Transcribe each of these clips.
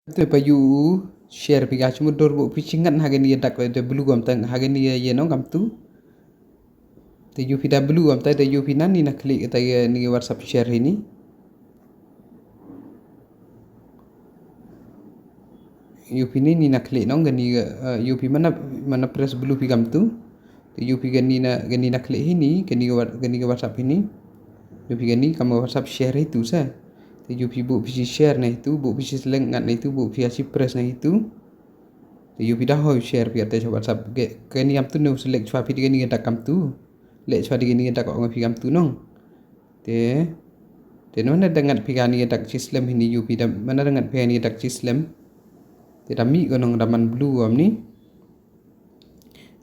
Tu payu share piga cuma dorbo pichingan hagen ye dak de blue am tang hagen ye no kam tu te yupi da blue am ta de yupi nan ni na klik ta ye ni WhatsApp share ini yupi ni na klik no gani yupi mana press blue pi kam tu te yupi gani na klik ini gani WhatsApp ini yupi gani kam WhatsApp share itu sa te yupi bu pisi share na itu bu pisi link ngat na itu bu pisi press na itu te yupi dah ho share pi ate WhatsApp gani am tu no select chwa pi gani dak kam tu le chwa gani dak ko pi kam tu no te no na dangat pi gani dak Islam ini yupi da mana dangat pi gani dak Islam te dami ko nong daman blue am ni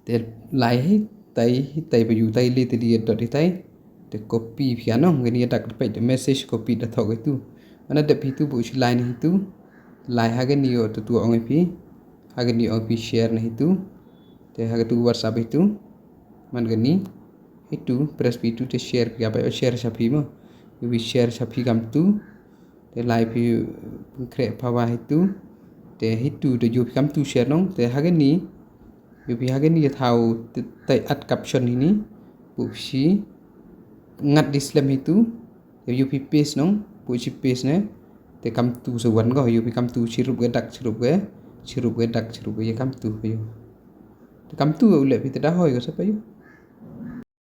te lai tai pa yu tai le te di dot tai te copy pi ano gani dak pe message copy da thok itu mana da pi tu bu si line itu lai ha gani yo tu ong pi ha gani ong pi share na itu te ha tu WhatsApp itu man gani itu press pi tu te share pi apa share sa pi mo yu share sa pi kam tu te lai pi kre pawa itu te hitu de yu kam tu share nong te hagani yu pi hagani thau te at caption ini bu si ngat Islam itu yu pi paste nong bu si paste ne te kam tu so wan go yu pi kam tu sirup ge dak sirup ge ye kam tu yu te kam tu ule pi te da hoi go sa pa yu